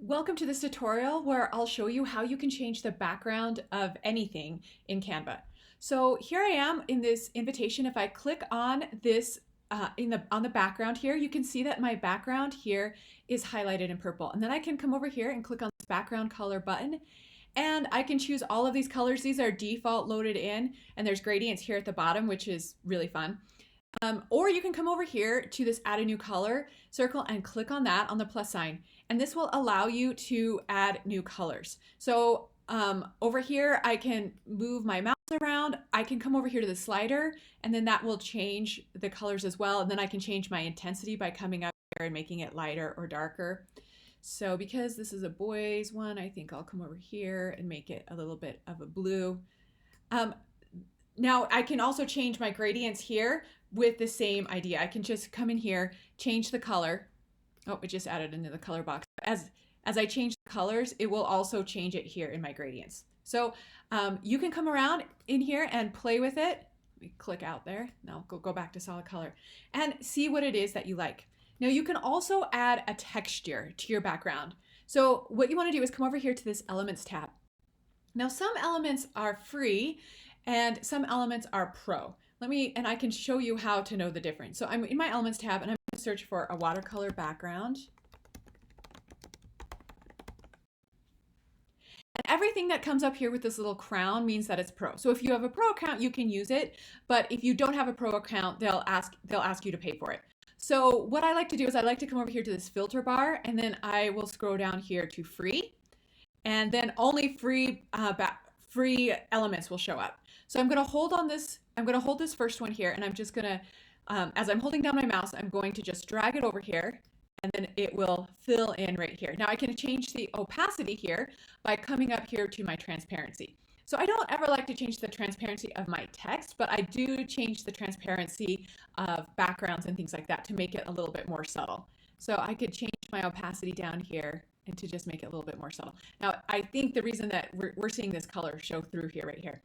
Welcome to this tutorial where I'll show you how you can change the background of anything in Canva. So here I am in this invitation. If I click on this on the background here, you can see that my background here is highlighted in purple. And then I can come over here and click on this background color button, and I can choose all of these colors. These are default loaded in, and there's gradients here at the bottom, which is really fun. Or you can come over here to this add a new color circle and click on that on the plus sign. And this will allow you to add new colors. So over here, I can move my mouse around. I can come over here to the slider, and then that will change the colors as well. And then I can change my intensity by coming up here and making it lighter or darker. So because this is a boys one, I think I'll come over here and make it a little bit of a blue. Now I can also change my gradients here with the same idea. I can just come in here, change the color. Oh, it just added into the color box. As I change the colors, it will also change it here in my gradients. So you can come around in here and play with it. Let me click out there. Now go back to solid color and see what it is that you like. Now you can also add a texture to your background. So what you want to do is come over here to this Elements tab. Now some elements are free and some elements are pro. And I can show you how to know the difference. So I'm in my Elements tab and I'm going to search for a watercolor background. And everything that comes up here with this little crown means that it's pro. So if you have a pro account, you can use it. But if you don't have a pro account, they'll ask you to pay for it. So what I like to do is I like to come over here to this filter bar, and then I will scroll down here to free, and then only free elements will show up. So I'm going to hold on this. I'm going to hold this first one here, and I'm just going to, as I'm holding down my mouse, I'm going to just drag it over here, and then it will fill in right here. Now I can change the opacity here by coming up here to my transparency. So I don't ever like to change the transparency of my text, but I do change the transparency of backgrounds and things like that to make it a little bit more subtle. So I could change my opacity down here and to just make it a little bit more subtle. Now, I think the reason that we're seeing this color show through here, right here,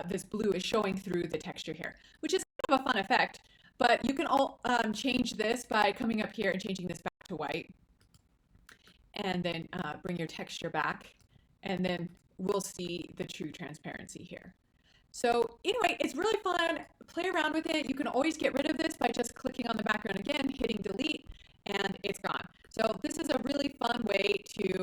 this blue is showing through the texture here, which is kind of a fun effect, but you can all change this by coming up here and changing this back to white, and then bring your texture back, and then we'll see the true transparency here. So anyway, it's really fun. Play around with it. You can always get rid of this by just clicking on the background again, hitting delete, and it's gone. So this is a really fun way to